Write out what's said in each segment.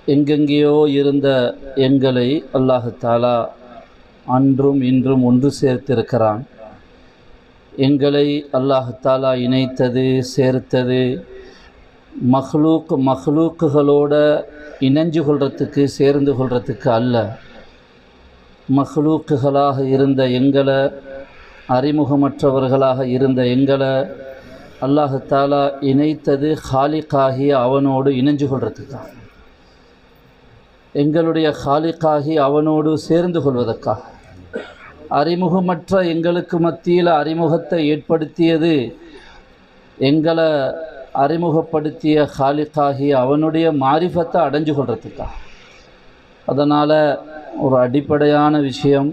எங்கெங்கேயோ இருந்த எங்களை அல்லாஹ் தாலா அன்றும் இன்றும் ஒன்று சேர்த்திருக்கிறான். எங்களை அல்லாஹ் தாலா இணைத்தது, சேர்த்தது மஹ்லூக்குகளோட இணைஞ்சு கொள்றதுக்கு, சேர்ந்து கொள்றதுக்கு அல்ல. மஹ்லூக்குகளாக இருந்த எங்களை, அறிமுகமற்றவர்களாக இருந்த எங்களை அல்லாஹ் தாலா இணைத்தது ஹாலிக்காகிய அவனோடு இணைஞ்சு கொள்றதுக்காக, எங்களுடைய ஹாலிக்காகி அவனோடு சேர்ந்து கொள்வதற்காக. அறிமுகமற்ற எங்களுக்கு மத்தியில் அறிமுகத்தை ஏற்படுத்தியது எங்களை அறிமுகப்படுத்திய ஹாலிக்காகி அவனுடைய மாரிஃபத்தை அடைஞ்சு கொள்றதுக்காக. அதனால் ஒரு அடிப்படையான விஷயம்,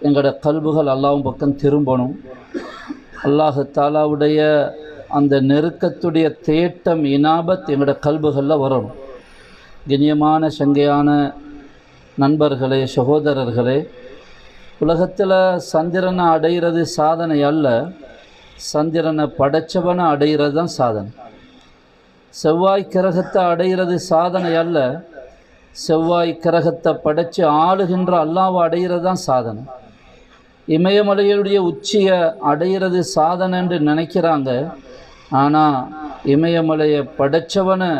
எங்களோட கல்புகள் அல்லாஹ்வின் பக்கம் திரும்பணும். அல்லாஹ் தாலாவுடைய அந்த நெருக்கத்துடைய தேட்டம், இனாபத் எங்களோட கல்புகளில் வரணும். கண்ணியமான சங்கையான நண்பர்களே, சகோதரர்களே, உலகத்தில் சந்திரனை அடைகிறது சாதனை அல்ல, சந்திரனை படைச்சவனை அடைகிறது தான் சாதனை. செவ்வாய் கிரகத்தை அடைகிறது சாதனை அல்ல, செவ்வாய் கிரகத்தை படைத்து ஆளுகின்ற அல்லாஹ்வை அடைகிறது தான் சாதனை. இமயமலையுடைய உச்சியை அடைகிறது சாதனை என்று நினைக்கிறாங்க. ஆனால் இமயமலையை படைச்சவனை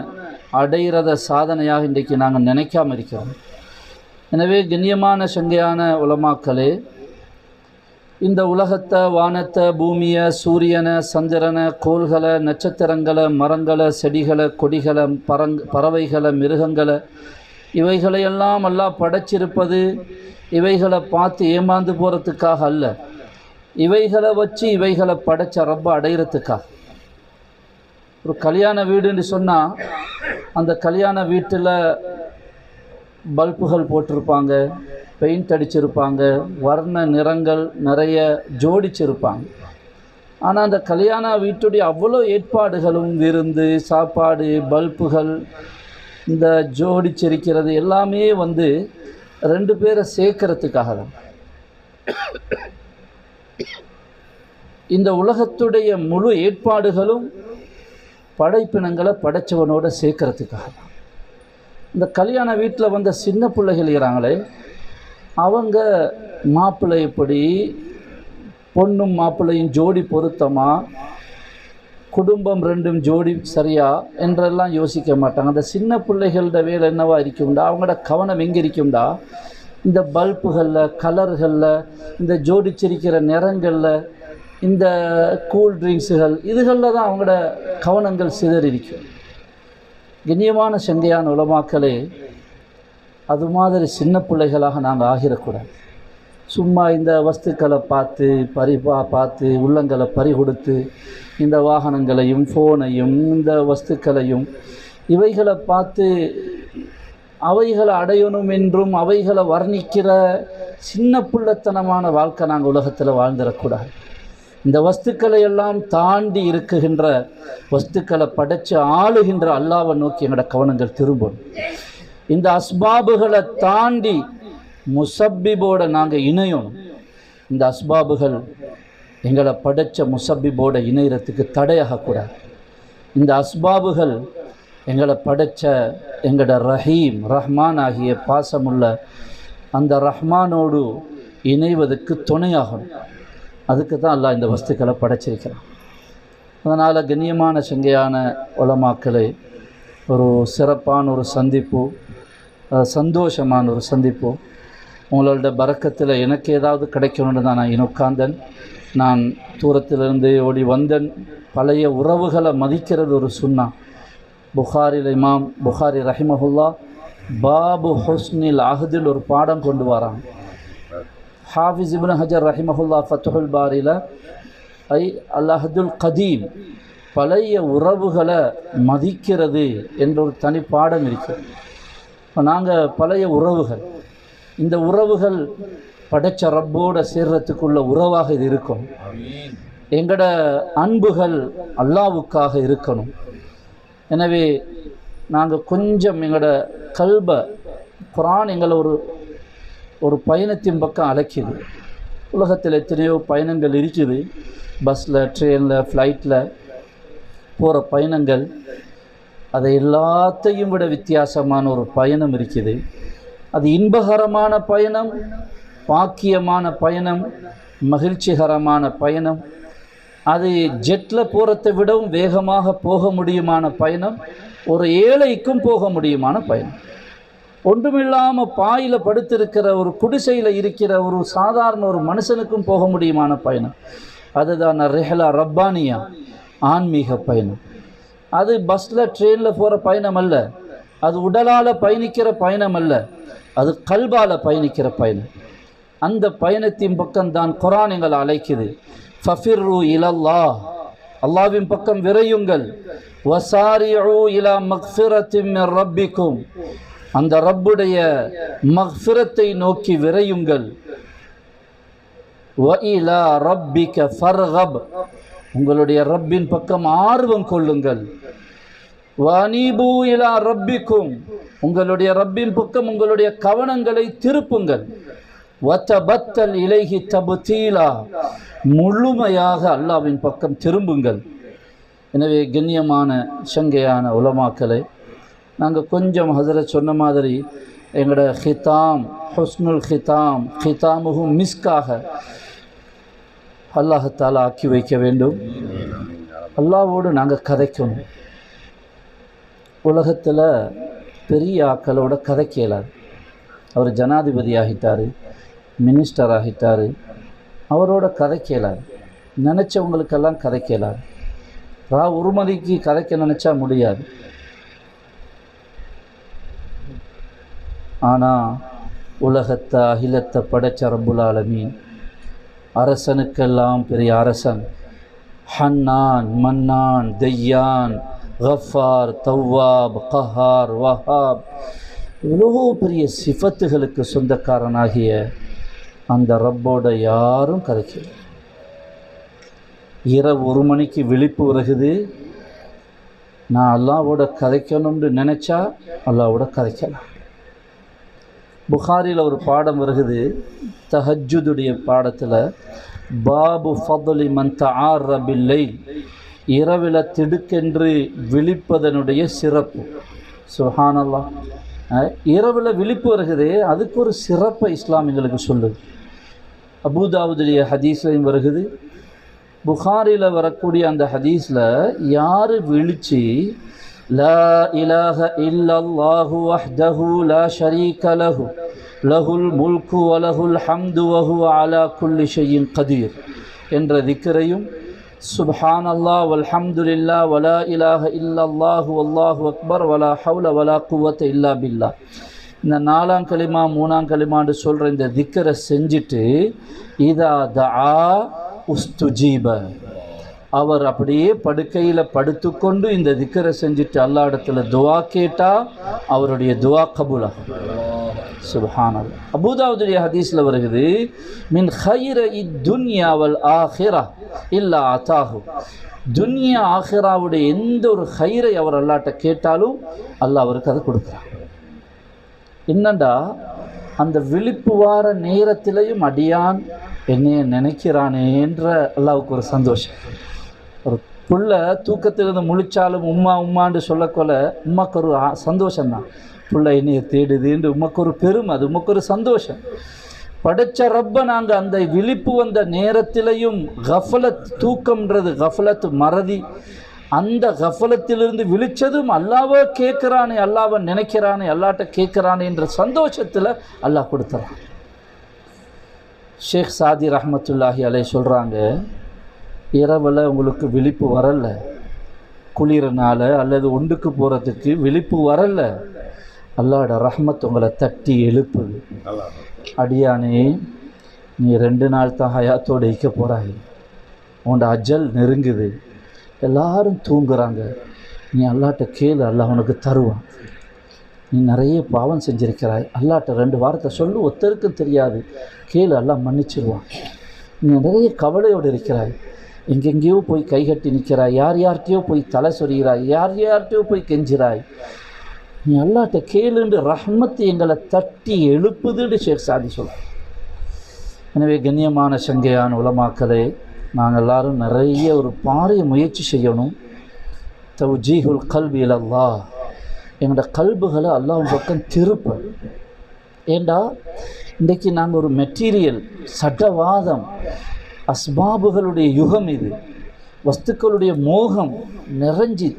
அடைகிறத சாதனையாக இன்றைக்கு நாங்கள் நினைக்காமல் இருக்கிறோம். எனவே கண்ணியமான சங்கையான உலமாக்களே, இந்த உலகத்தை, வானத்தை, பூமியை, சூரியனை, சந்திரனை, கோள்களை, நட்சத்திரங்களை, மரங்களை, செடிகளை, கொடிகளை, பறவைகளை, மிருகங்களை, இவைகளையெல்லாம் அல்லாஹ் படைச்சிருப்பது இவைகளை பார்த்து ஏமாந்து போகிறதுக்காக அல்ல, இவைகளை வச்சு இவைகளை படைச்ச ரப்ப அடைகிறதுக்காக. ஒரு கல்யாண வீடுன்னு சொன்னால் அந்த கல்யாண வீட்டில் பல்புகள் போட்டிருப்பாங்க, பெயிண்ட் அடிச்சிருப்பாங்க, வர்ண நிறங்கள் நிறைய ஜோடிச்சிருப்பாங்க. ஆனால் அந்த கல்யாண வீட்டுடைய அவ்வளோ ஏற்பாடுகளும், விருந்து, சாப்பாடு, பல்புகள், இந்த ஜோடிச்சிருக்கிறது எல்லாமே ரெண்டு பேரை சேர்க்கறதுக்காக தான். இந்த உலகத்துடைய முழு ஏற்பாடுகளும் படைப்பினங்களை படைச்சவனோட சேர்க்கறதுக்காக தான். இந்த கல்யாண வீட்டில் சின்ன பிள்ளைகள் இருக்கிறாங்களே, அவங்க மாப்பிள்ளை எப்படி, பொண்ணும் மாப்பிள்ளையும் ஜோடி பொருத்தமாக, குடும்பம் ரெண்டும் ஜோடி சரியா என்றெல்லாம் யோசிக்க மாட்டாங்க. அந்த சின்ன பிள்ளைகளோட வேலை என்னவா இருக்கும்டா, அவங்களோட கவனம் எங்கே இருக்கும்டா, இந்த பல்புகளில், கலர்களில், இந்த ஜோடிச்சிருக்கிற நிறங்களில், இந்த கூல் ட்ரிங்க்ஸுகள், இதுகளில் தான் அவங்களோட கவனங்கள் சிதறிக்கும். கண்ணியமான சங்கையான உலமாக்களே, அது மாதிரி சின்ன பிள்ளைகளாக நாங்கள் ஆகிடக்கூடாது. சும்மா இந்த வஸ்துக்களை பார்த்து உள்ளங்களை பறி கொடுத்து, இந்த வாகனங்களையும், ஃபோனையும், இந்த வஸ்துக்களையும், இவைகளை பார்த்து அவைகளை அடையணும் என்றும் அவைகளை வர்ணிக்கிற சின்ன பிள்ளைத்தனமான வாழ்க்கை நாங்கள் உலகத்தில் வாழ்ந்துடக்கூடாது. இந்த வஸ்துக்களை எல்லாம் தாண்டி இருக்குகின்ற, வஸ்துக்களை படைச்சு ஆளுகின்ற அல்லாஹ்வை நோக்கி எங்களோட கவனங்கள் திரும்பணும். இந்த அஸ்பாபுகளை தாண்டி முசப்பிபோட நாங்கள் இணையணும். இந்த அஸ்பாபுகள் எங்களை படைச்ச முசப்பிபோட இணையறதுக்கு தடையாகக்கூடாது. இந்த அஸ்பாபுகள் எங்களை படைச்ச எங்களோட ரஹீம், ரஹ்மான் ஆகிய பாசமுள்ள அந்த ரஹ்மானோடு இணைவதற்கு துணையாகணும். அதுக்கு தான் அல்லாஹ் இந்த வஸ்துக்களை படைச்சிருக்கிறான். அதனால் கண்ணியமான சங்கையான உலமாக்களே, ஒரு சிறப்பான ஒரு சந்திப்பு, சந்தோஷமான ஒரு சந்திப்பு. உங்களோட பரக்கத்தில் எனக்கு ஏதாவது கிடைக்கணுன்னு தான் நான் உட்கார்ந்தேன். நான் தூரத்திலிருந்து ஓடி வந்தேன். பழைய உறவுகளை மதிக்கிறது ஒரு சுன்னா. புகாரில் இமாம் புகாரி ரஹிமஹுல்லா பாபு ஹுஸ்னில் அஹதில் ஒரு பாடம் கொண்டு வராங்க. ஹாஃபிஸ் இப்னு ஹஜர் ரஹிமஹுல்லா ஃபத்துஹுல் பாரியில் அல் அஹதுல் கதீம், பழைய உறவுகளை மதிக்கிறது என்ற ஒரு தனி பாடம் இருக்குது. இப்போ நாங்கள் பழைய உறவுகள், இந்த உறவுகள் படைச்ச ரப்போட சேர்றதுக்குள்ள உறவாக இது இருக்கும். எங்களோட அன்புகள் அல்லாஹ்வுக்காக இருக்கணும். எனவே நாங்கள் கொஞ்சம் எங்களோட கல்பை, குர்ஆன் எங்களை ஒரு பயணத்தின் பக்கம் அழைக்குது. உலகத்தில் எத்தனையோ பயணங்கள் இருக்குது, பஸ்ஸில், ட்ரெயினில், ஃப்ளைட்டில் போகிற பயணங்கள். அதை எல்லாத்தையும் விட வித்தியாசமான ஒரு பயணம் இருக்குது. அது இன்பகரமான பயணம், பாக்கியமான பயணம், மகிழ்ச்சிகரமான பயணம். அது ஜெட்டில் போகிறதை விடவும் வேகமாக போக முடியுமான பயணம், ஒரு ஏழைக்கும் போக முடியுமான பயணம். ஒன்றுமில்லாமல் பாயில் படுத்திருக்கிற ஒரு குடிசையில் இருக்கிற ஒரு சாதாரண ஒரு மனுஷனுக்கும் போக முடியுமான பயணம். அதுதான் ரெஹலா ரப்பானியா, ஆன்மீக பயணம். அது பஸ்ஸில் ட்ரெயினில் போகிற பயணம் அல்ல, அது உடலால் பயணிக்கிற பயணம் அல்ல, அது கல்பால் பயணிக்கிற பயணம். அந்த பயணத்தின் பக்கம்தான் குர்ஆன் எங்களை அழைக்குது. ஃபஃபிர்ரு இலல்லாஹ், அல்லாஹ்வின் பக்கம் விரையுங்கள். வசாரிஉ இலா மக்ஃபிரத்தின் மின் ரப்பிக்கும், அந்த ரப்புடைய மக்ஃபிரத்தை நோக்கி விரையுங்கள். வ இலா ரப்பிக ஃபர்கப், உங்களுடைய ரப்பின் பக்கம் ஆர்வம் கொள்ளுங்கள். வனீபு இலா ரப்பிக்கும், உங்களுடைய ரப்பின் பக்கம் உங்களுடைய கவனங்களை திருப்புங்கள். வதபத்தல் இலைஹி தப்தீலா, முழுமையாக அல்லாஹ்வின் பக்கம் திரும்புங்கள். எனவே கண்ணியமான சங்கையான உலமாக்களை, நாங்கள் கொஞ்சம் ஹஸரத் சொன்ன மாதிரி எங்களோட ஹிதாம், ஹுஸ்னுல் ஹிதாம், ஹிதாமுகும் மிஸ்காக அல்லாஹ் தஆலா ஆக்கி வைக்க வேண்டும். அல்லாஹ்வோடு நாங்கள் கதைக்கணும். உலகத்தில் பெரிய ஆக்களோட கதைக்க இயலாது. அவர் ஜனாதிபதி ஆகிட்டார், மினிஸ்டர் ஆகிட்டார், அவரோட கதைக்க இயலாது. நினச்சவங்களுக்கெல்லாம் கதைக்க இயலாது. ஒரு மணிக்கு கதைக்க நினச்சா முடியாது. ஆனால் உலகத்தை அகிலத்தை படைச்ச ரப்புல் ஆலமீன், அரசனுக்கெல்லாம் பெரிய அரசன், ஹன்னான், மன்னான், தெய்யான், கஃபார், தவ்வாப், கஹார், வஹாப், இவ்வளோ பெரிய சிஃபத்துகளுக்கு சொந்தக்காரனாகிய அந்த ரப்போட யாரும் கதைக்கல. இரவு 1 மணிக்கு விழிப்பு வருகுது, நான் அல்லாஹ்வோட கதைக்கணும்னு நினச்சா அல்லாஹ்வோட கதைக்கலாம். புகாரியில் ஒரு பாடம் வருகுது, தஹஜ்ஜுதுடைய பாடத்தில், பாபு ஃபضலி மன் தஆர்ர பில்லைல், இரவில் திடுக்கென்று விழிப்பதனுடைய சிறப்பு. சுப்ஹானல்லாஹ், இரவில் விழிப்பு வருகுது, அதுக்கு ஒரு சிறப்பை இஸ்லாம் எங்களுக்கு சொல்லுது. அபூதாவுடைய ஹதீஸ்லையும் வருகுது, புகாரியில் வரக்கூடிய அந்த ஹதீஸில், யார் விழிச்சு லா இலாஹ இல்லல்லாஹு வஹ்தஹு லா ஷரீக லஹு லஹுல் முல்கு வ லஹுல் ஹம்து வ ஹுவ அலா குல்லி ஷைஇன் கதீர் என்ற திக்ரையும், சுப்ஹானல்லாஹ் வல்ஹம்துலில்லாஹ் வலா இலாஹ இல்லல்லாஹு வல்லாஹு அக்பர் வலா ஹவ்ல வலா குவத்த இல்லா பில்லாஹ், இந்த 4ஆம் கலிமா 3ஆம் கலிமான்னு சொல்கிற இந்த திக்கரை செஞ்சுட்டு, இதா தஆ உஸ்துஜீப, அவர் அப்படியே படுக்கையில் படுத்துக்கொண்டு இந்த திக்கரை செஞ்சுட்டு அல்லா இடத்துல துவா கேட்டால் அவருடைய துவா கபூலாகும். சுப்ஹானல்லாஹ். அபூதாவுடைய ஹதீஸில் வருகிறது, மின் ஹைர இத்துன்யா வல் ஆஹிரா இல்லா அதாஹு, துன்யா ஆஹிராவுடைய எந்த ஒரு ஹைரை அவர் அல்லாட்ட கேட்டாலும் அல்லாஹ் அவருக்கு அதை கொடுக்குறார். என்னண்டா, அந்த விழிப்பு வார நேரத்திலையும் அடியான் என்னைய நினைக்கிறானேன்ற அல்லாவுக்கு ஒரு சந்தோஷம். ஒரு புள்ள தூக்கத்திலிருந்து முழிச்சாலும் உம்மா உம்மான்னு சொல்லக்கொள்ள உம்மாக்கு ஒரு சந்தோஷம்தான். புள்ள என்னைய தேடுதுன்னு உமக்கு ஒரு பெருமை, அது உமக்கு ஒரு சந்தோஷம். படைச்ச ரப்ப நாங்கள் அந்த விழிப்பு வந்த நேரத்திலையும் கஃபலத், தூக்கம்ன்றது கஃபலத் மறதி, அந்த கஃபலத்திலிருந்து விழிச்சதும் அல்லாவை கேட்குறானே, அல்லாவை நினைக்கிறானே, அல்லாட்ட கேட்குறானே என்ற சந்தோஷத்தில் அல்லாஹ் கொடுத்துறான். ஷேக் சாதி ரஹ்மத்துல்லாஹி அலைஹி சொல்கிறாங்க, இரவில் உங்களுக்கு விழிப்பு வரல, குளிரனால அல்லது ஒன்றுக்கு போகிறதுக்கு விழிப்பு வரல, அல்லாஹ்வோட ரஹ்மத் உங்களை தட்டி எழுப்புது. அடியானே, நீ 2 நாள் தான் ஹயாத்தோடு இருக்க போகிறாய், உன்னோட அஜல் நெருங்குது, எல்லாரும் தூங்குறாங்க, நீ அல்லாட்ட கேளு, அல்லாஹ் உனக்கு தருவான். நீ நிறைய பாவம் செஞ்சிருக்கிறாய், அல்லாட்ட 2 வாரத்தை சொல்லு, ஒருத்தருக்கும் தெரியாது, கேளு, அல்லாஹ் மன்னிச்சிருவான். நீ நிறைய கவலையோடு இருக்கிறாய், எங்கெங்கேயோ போய் கைகட்டி நிற்கிறாய், யார் யார்கிட்டையோ போய் தலை சொறிகிறாய், யார் யார்கிட்டையோ போய் கெஞ்சிறாய், நீ அல்லாட்ட கேளுன்னு ரஹ்மத்து எங்களை தட்டி எழுப்புதுன்னு ஷேக் சாதி சொல்ல. எனவே கண்ணியமான சங்கையான உலமாக்களே, நாங்கள் எல்லாரும் நிறைய ஒரு பாரிய முயற்சி செய்யணும். தவ்ஜீஹுல் கல்பி இலல்லாஹ், எங்களோட கல்புகளை அல்லாஹ்வின் பக்கம் திருப்ப. ஏண்டா இன்றைக்கி நாங்கள் ஒரு மெட்டீரியல் சட்டவாதம் அஸ்பாபுகளுடைய யுகம், இது வஸ்துக்களுடைய மோகம் நிறைஞ்சி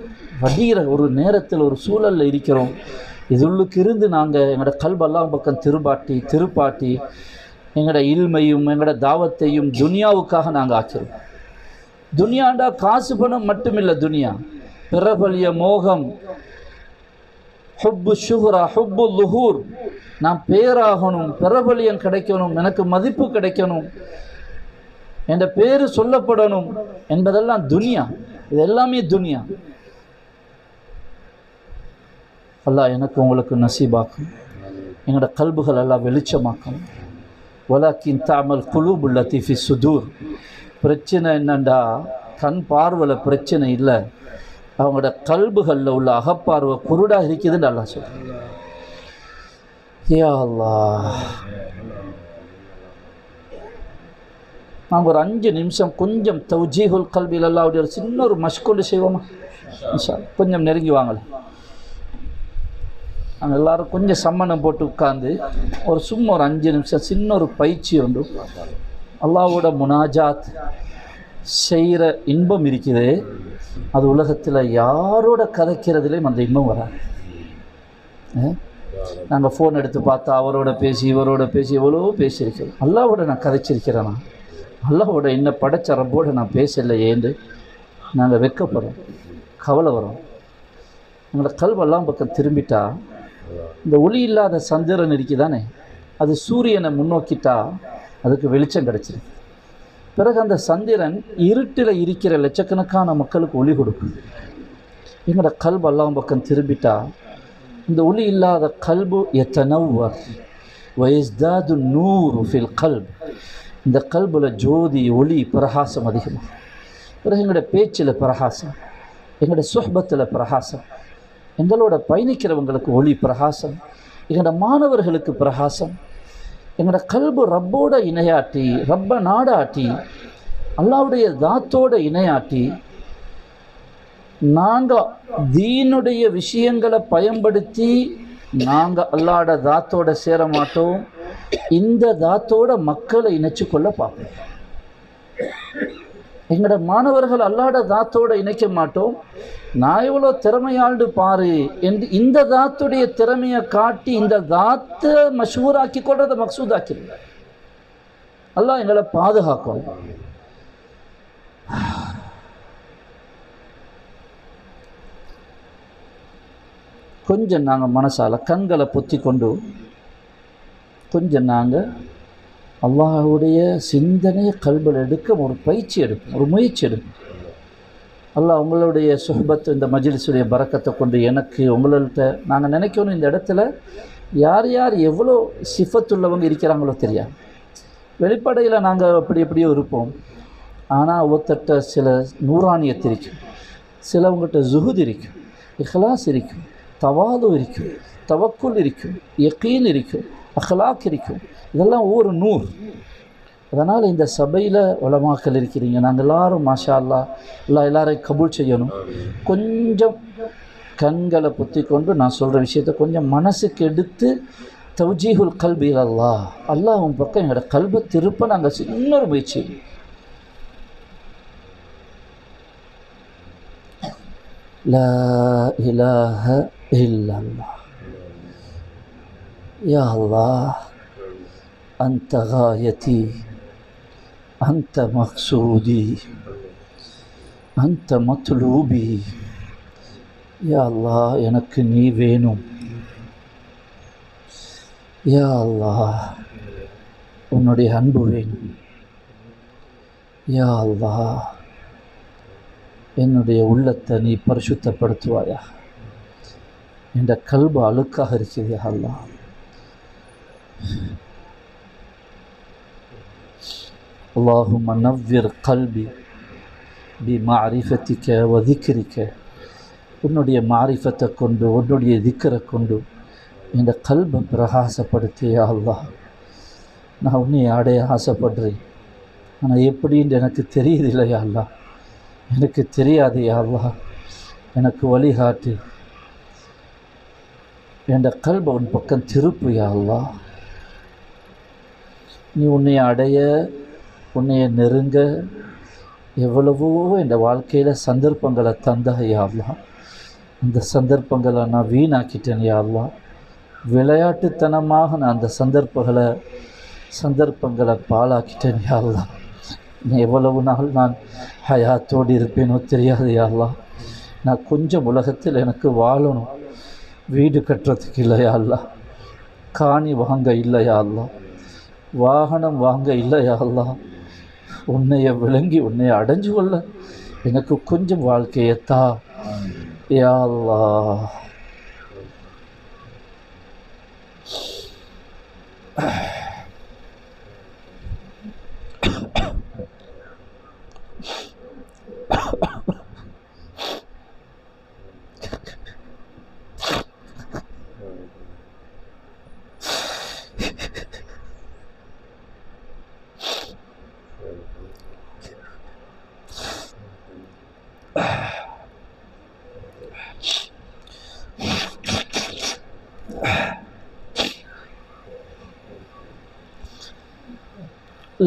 வடிகிற ஒரு நேரத்தில் ஒரு சூழலில் இருக்கிறோம். இதுள்ளுக்கு இருந்து நாங்கள் எங்களோட கல்பெல்லாம் பக்கம் திருப்பாட்டி எங்களோட இல்மையும் எங்களோட தாவத்தையும் துனியாவுக்காக நாங்கள் ஆக்கிறோம். துனியாண்டா காசு பணம் மட்டுமில்லை, துனியா பிரபலிய மோகம், ஹுப்பு ஷுஹ்ரா ஹுப்பு லுஹூர், நான் பேராகணும், பிரபலியம் கிடைக்கணும், எனக்கு மதிப்பு கிடைக்கணும், என்ற பேர் சொல்லப்படணும் என்பதெல்லாம் துனியா. இது எல்லாமே துனியா. அல்லாஹ் எனக்கு உங்களுக்கு நசீபாக்கும், எங்களோட கல்புகள் எல்லாம் வெளிச்சமாக்கணும். வலாக்கின் தாமல் குலூபுல் லத்தீஃபி சுதூர். பிரச்சனை என்னண்டா கண் பார்வையில் பிரச்சனை இல்லை, அவங்களோட கல்புகளில் உள்ள அகப்பார்வை குருடாக இருக்குதுன்னு அல்லாஹ் சொல்கிறேன். யா அல்லாஹ், நாங்கள் ஒரு 5 நிமிஷம் கொஞ்சம் தவ்ஜீஹுல் கல்பி இலல்லாஹ்வுடைய ஒரு சின்ன ஒரு மஷ்கூல் செய்வோமா? கொஞ்சம் நெருங்கி வாங்கலாம். நாங்கள் எல்லோரும் கொஞ்சம் சம்மணம் போட்டு உட்காந்து ஒரு சும்மா ஒரு 5 நிமிஷம் சின்ன ஒரு பயிற்சி உண்டு. அல்லாஹ்வோட முனாஜாத் செய்கிற இன்பம் இருக்குது, அது உலகத்தில் யாரோட கதைக்கிறதுலேயும் அந்த இன்பம் வராது. நாங்கள் ஃபோன் எடுத்து பார்த்தா அவரோட பேசி இவரோட பேசி எவ்வளோ பேசியிருக்கிறோம். அல்லாஹ்வோட நான் கதைச்சிருக்கிறேன்னா, அல்லாஹ்வோட இன்னும் படைச்ச ரப்போடு நான் பேசலை ஏண்டு நாங்கள் வெட்கப்படுறோம், கவலை வரோம். எங்களோட கல்வெல்லாம் பக்கம் திரும்பிட்டா இந்த ஒளி இல்லாத சந்திரன் இருக்குதானே, அது சூரியனை முன்னோக்கிட்டா அதுக்கு வெளிச்சம் கிடச்சிருக்கு. பிறகு அந்த சந்திரன் இருட்டில் இருக்கிற லட்சக்கணக்கான மக்களுக்கு ஒளி கொடுக்கும். எங்களோட கல்வெல்லாம் பக்கம் திரும்பிட்டா இந்த ஒளி இல்லாத கல்பு எத்தனவர் வயஸ்தாது நூறு ஃபில் கல்ப், இந்த கல்பில் ஜோதி ஒளி பிரகாசம் அதிகமாக. பிறகு எங்களோட பேச்சில் பிரகாசம், எங்களோட சுஹ்பத்தில் பிரகாசம், எங்களோட பயணிக்கிறவங்களுக்கு ஒளி பிரகாசம், எங்களோட மாணவர்களுக்கு பிரகாசம். எங்களோட கல்பு ரப்போட இணையாட்டி, ரப்ப நாடாட்டி, அல்லாஹ்வுடைய தாத்தோட இணையாட்டி, நாங்கள் தீனுடைய விஷயங்களை பயன்படுத்தி நாங்கள் அல்லாஹ்வோட தாத்தோட சேர மாட்டோம், இந்த தாத்தோட மக்களை இணைச்சு கொள்ள பார்ப்போம். எங்களோட மாணவர்கள் அல்லாஹ்வோட தாத்தோடு இணைக்க மாட்டோம், நான் எவ்வளோ திறமையாண்டு பாரு என்று இந்த தாத்துடைய திறமையை காட்டி இந்த தாத்தை மஷூராக்கி கொள்றதை மக்சூதாக்கிடுங்க. அல்லாஹ் எங்களை பாதுகாக்கும். கொஞ்சம் நாங்கள் மனசால கண்களை பொத்தி கொண்டு கொஞ்சம் நாங்கள் அல்லாஹ்வுடைய சிந்தனையை கல்பில் எடுக்க ஒரு பயிற்சி எடுப்போம், ஒரு முயற்சி எடுப்போம். அல்லாஹ் உங்களுடைய சுஹபத் இந்த மஜ்லிஸுடைய பரக்கத்தை கொண்டு எனக்கு உங்கள்கிட்ட நாங்கள் நினைக்கணும், இந்த இடத்துல யார் யார் எவ்வளோ சிஃபத்துள்ளவங்க இருக்கிறாங்களோ தெரியாது. வெளிப்படையில் நாங்கள் அப்படி எப்படியோ இருப்போம், ஆனால் ஒருத்தட்ட சில நூறானியத்து இருக்கும், சிலவங்கள்ட்ட ஜுஹுத் இருக்கும், இஹ்லாஸ் இருக்கும், தவாது இருக்கும், தவக்குல் இருக்கும், யகீன் இருக்கும், அஹ்லாக் இருக்கும். இதெல்லாம் ஒவ்வொரு நூறு. அதனால் இந்த சபையில் உலமாக்கள் இருக்கிறீங்க, நாங்கள் எல்லோரும் மாஷா அல்லாஹ் எல்லாரையும் கபூல் செய்யணும். கொஞ்சம் கண்களை பொத்தி கொண்டு நான் சொல்கிற விஷயத்தை கொஞ்சம் மனசுக்கு எடுத்து தவ்ஜீஹுல் கல்பி இலல்லாஹ், அல்லாஹ் உன் பக்கம் எங்களோட கல்பை திருப்ப நாங்கள் இன்னொரு முயற்சி. லா இலாஹ இல்லல்லாஹ், யா அல்லாஹ் அன்த காயதி அன்த மக்சூதி அன்த மத்லூபி. யா அல்லாஹ் எனக்கு நீ வேணும். யா அல்லாஹ் உன்னுடைய அன்பு வேணும். யா அல்லாஹ் என்னுடைய உள்ளத்தை நீ பரிசுத்தப்படுத்துவாயா. என்ற கல்பு அழுக்காக இருக்குது. யா அல்லாஹ் اللهم نوّر قلبي بمعرفتك وذكرك. உன்னுடைய மாரிஃபத்தை கொண்டு உன்னுடைய திக்கரை கொண்டு இந்த கல்பை பிரகாசப்படுத்தி. யா அல்லாஹ் நான் உன்னை அடைய ஆசைப்படுறேன், ஆனால் எப்படின்னு எனக்கு தெரியுதில்லை. யா அல்லாஹ் எனக்கு தெரியாது. யா அல்லாஹ் எனக்கு வழிகாட்டி என் கல்பை உன் பக்கம் திருப்பு யா அல்லாஹ். நீ உன்னை அடைய, உன்னைய நெருங்க எவ்வளவோ என் வாழ்க்கையில் சந்தர்ப்பங்களை தந்தாய் யா அல்லாஹ். அந்த சந்தர்ப்பங்களை நான் வீணாக்கிட்டேன் யா அல்லாஹ். விளையாட்டுத்தனமாக நான் அந்த சந்தர்ப்பங்களை பாழாக்கிட்டேன் யா அல்லாஹ். எவ்வளவு நாள் நான் ஹயாத்தோடு இருப்பேனோ தெரியாது யா அல்லாஹ். நான் கொஞ்சம் உலகத்தில் எனக்கு வாழணும், வீடு கட்டுறதுக்கு இல்லையா அல்லாஹ், காணி வாங்க இல்லையா அல்லாஹ், வாகனம் வாங்க இல்லையா அல்லாஹ், உன்னைய விளங்கி உன்னைய அடைஞ்சு கொள்ள எனக்கு கொஞ்சம் வாழ்க்கையத்தா யா அல்லாஹ்.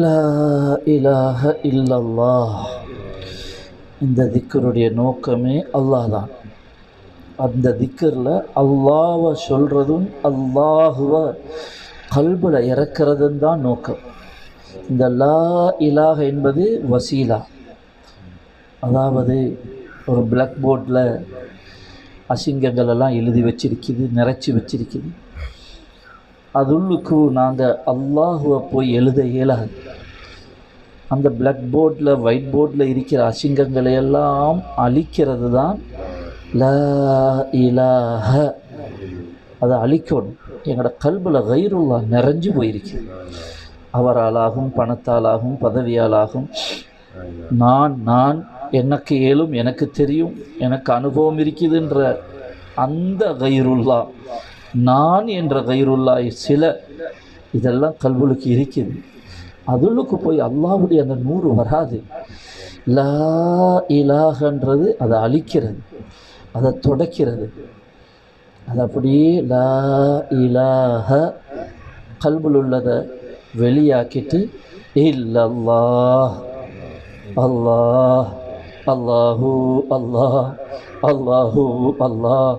லா இலாஹ இல்லல்லாஹ். இந்த திக்கருடைய நோக்கமே அல்லாஹ் தான். அந்த திக்கரில் அல்லாஹ்வை சொல்கிறதும் அல்லாஹுவை கல்பில் இறக்கிறதும் தான் நோக்கம். இந்த லா இலாஹ என்பது வசீலா. அதாவது ஒரு பிளாக் போர்டில் அசிங்கங்கள் எல்லாம் எழுதி வச்சிருக்குது, நிறைச்சி வச்சிருக்குது. அதுள்ளுக்கு நாங்கள் அல்லாஹுவை போய் எழுத இயலாது. அந்த பிளாக் போர்டில், ஒயிட் போர்டில் இருக்கிற அசிங்கங்களை எல்லாம் அழிக்கிறது தான் லா இலாஹ. அதை அழிக்கணும். எங்களோட கல்பில் கைருல்லா நிறைஞ்சு போயிருக்கு. அவராலாகும், பணத்தாலாகும், பதவியாலாகும், நான் எனக்கு இயலும், எனக்கு தெரியும், எனக்கு அனுபவம் இருக்குதுன்ற அந்த கைருல்லா, நான் என்ற கைருல்லா சில இதெல்லாம் கல்புலுக்கு இருக்குது. அதுளுக்கு போய் அல்லாஹ்வுடைய அந்த நூறு வராது. லா இலாஹன்றது அதை அழிக்கிறது, அதை தொடக்கிறது. அது அப்படியே லா இலாஹ கல்புல் உள்ளதை வெளியாக்கிட்டு இல்லல்லாஹ் அல்லாஹ் அல்லாஹு அல்லாஹ் அல்லாஹு அல்லாஹ்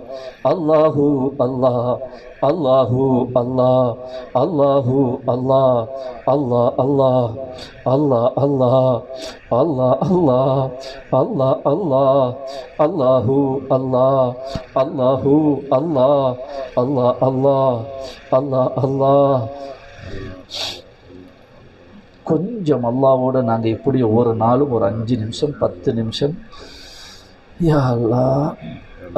அல்லாஹு அல்லாஹ் அல்லாஹு அல்லாஹ் அல்லாஹு அல்லாஹ் அல்லாஹ் அல்லாஹ் அல்லாஹ் அல்லாஹ் அல்லாஹ் அல்லாஹ் அல்லாஹ் அல்லாஹ் அல்லாஹு அல்லாஹ் அல்லாஹு அல்லாஹ் அல்லாஹ் அல்லாஹ் அல்லாஹ் அல்லாஹ். கொஞ்சம் அல்லாவோட நாங்கள் இப்படி ஒவ்வொரு நாளும் ஒரு 5 நிமிஷம் 10 நிமிஷம் யா அல்லாஹ்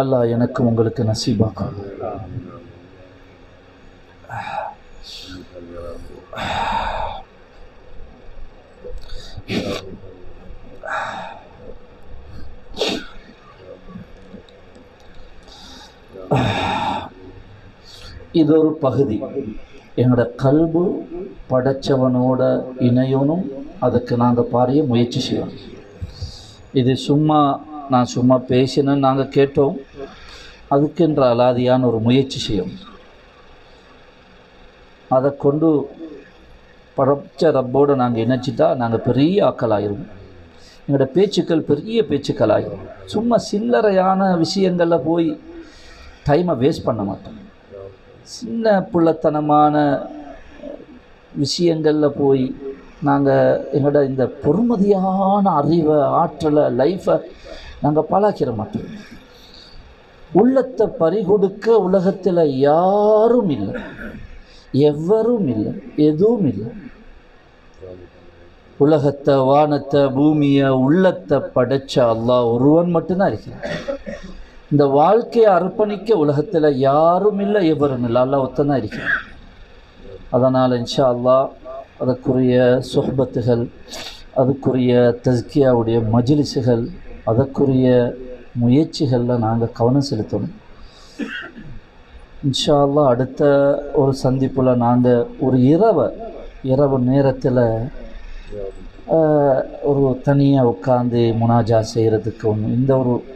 அல்லாஹ் எனக்கு உங்களுக்கு நசீபாக்கும். இது ஒரு பகுதி. என்னோட கல்பு படைச்சவனோட இணையணும். அதுக்கு நாங்கள் பாரிய முயற்சி செய்யணும். இது நான் சும்மா பேசினேன்னு நாங்கள் கேட்டோம். அதுக்கென்ற அலாதியான ஒரு முயற்சி செய்யணும். அதை கொண்டு படைச்ச ரப்போடு நாங்கள் இணைச்சிட்டா நாங்கள் பெரிய ஆக்களாயிரும். எங்களோட பேச்சுக்கள் பெரிய பேச்சுக்கள் ஆகிரும். சும்மா சில்லறையான விஷயங்களில் போய் டைமை வேஸ்ட் பண்ண மாட்டோம். சின்ன புள்ளத்தனமான விஷயங்களில் போய் நாங்கள் எங்களோட இந்த பொறுமதியான அறிவை, ஆற்றலை, லைஃப்பை நாங்கள் பாழாக்கிற மாட்டோம். உள்ளத்தை பறிகொடுக்க உலகத்தில் யாரும் இல்லை, எவரும் இல்லை, எதுவும் இல்லை. உலகத்தை, வானத்தை, பூமியை, உள்ளத்தை படைச்ச அல்லாஹ் ஒருவன் மட்டும்தான் இருக்கிறான். இந்த வாழ்க்கையை அர்ப்பணிக்க உலகத்தில் யாரும் இல்லை, எவரும் இல்லை, அல்லாஹ் ஒருத்தன் இருக்கிறான். அதனால் இன்ஷா அல்லாஹ் அதற்குரிய சொஹ்பத்துகள், அதுக்குரிய தஸ்கியாவுடைய மஜ்லிஸுகள், அதற்குரிய முயற்சிகளில் நாங்கள் கவனம் செலுத்தணும். இன்ஷா அல்லாஹ் அடுத்த ஒரு சந்திப்பில் நாங்கள் ஒரு இரவு நேரத்தில் ஒரு தனியாக உட்காந்து முனாஜா செய்கிறதுக்கு ஒன்று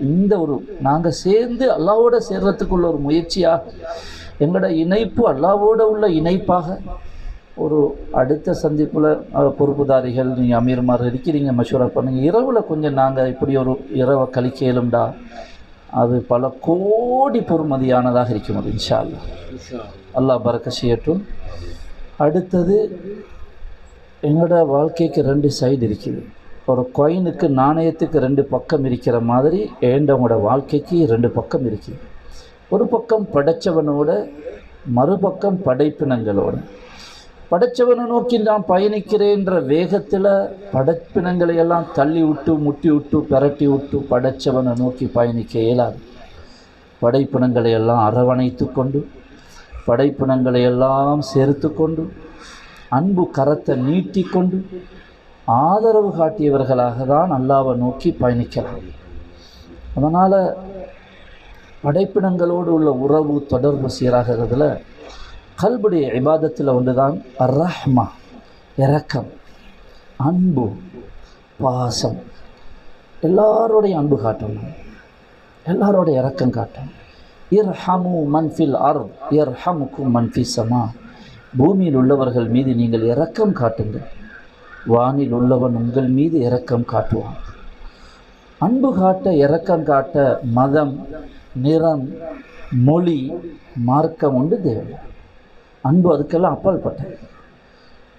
இந்த ஒரு நாங்கள் சேர்ந்து அல்லாவோட சேர்கிறதுக்குள்ள ஒரு முயற்சியாக எங்களோட இணைப்பு அல்லாவோட உள்ள இணைப்பாக ஒரு அடுத்த சந்திப்பில் பொறுப்புதாரிகள் நீங்கள் அமீர்மார் இருக்கிறீங்க, மஷூரா பண்ணுங்கள். இரவில் கொஞ்சம் நாங்கள் இப்படி ஒரு இரவை கழிக்க இயலும்டா, அது பல கோடி பொறுமதியானதாக இருக்கும். அது இன்ஷா அல்லாஹ் அல்லாஹ் பரக்க செய்யட்டும். அடுத்தது எங்களோட வாழ்க்கைக்கு 2 சைடு இருக்குது. ஒரு காயினுக்கு நாணயத்துக்கு 2 பக்கம் இருக்கிற மாதிரி ஏண்டவங்களோட வாழ்க்கைக்கு 2 பக்கம் இருக்குது. ஒரு பக்கம் படைச்சவனோட, மறுபக்கம் படைப்பினங்களோட. படைச்சவனை நோக்கி நான் பயணிக்கிறேன்ற வேகத்தில் படைப்பினங்களை எல்லாம் தள்ளி விட்டு முட்டி விட்டு பெரட்டி விட்டு படைச்சவனை நோக்கி பயணிக்க இயலாது. படைப்பினங்களை எல்லாம் அரவணைத்து கொண்டு, படைப்பினங்களை எல்லாம் சேர்த்து கொண்டு, அன்பு கரத்தை நீட்டிக்கொண்டு ஆதரவு காட்டியவர்களாக தான் அல்லாஹ்வை நோக்கி பயணிக்கலாம். அதனால் படைப்பினங்களோடு உள்ள உறவு தொடர்பு சீராகிறதுல கல்புடைய இபாதத்தில் ஒன்று தான் ரஹ்மா, இரக்கம், அன்பு, பாசம். எல்லாரோடைய அன்பு காட்டணும், எல்லாரோடைய இரக்கம் காட்டணும். இர்ஹமு மன்ஃபில் அர்த் இர்ஹமுக்கும் மன்ஃபி ஸமா. பூமியில் உள்ளவர்கள் மீது நீங்கள் இரக்கம் காட்டுங்கள், வானில் உள்ளவன் உங்கள் மீது இரக்கம் காட்டுவான். அன்பு காட்ட, இரக்கம் காட்ட மதம், நிறம், மொழி, மார்க்கம் உண்டு தேவை. அன்பு அதுக்கெல்லாம் அப்பாற்பட்டது.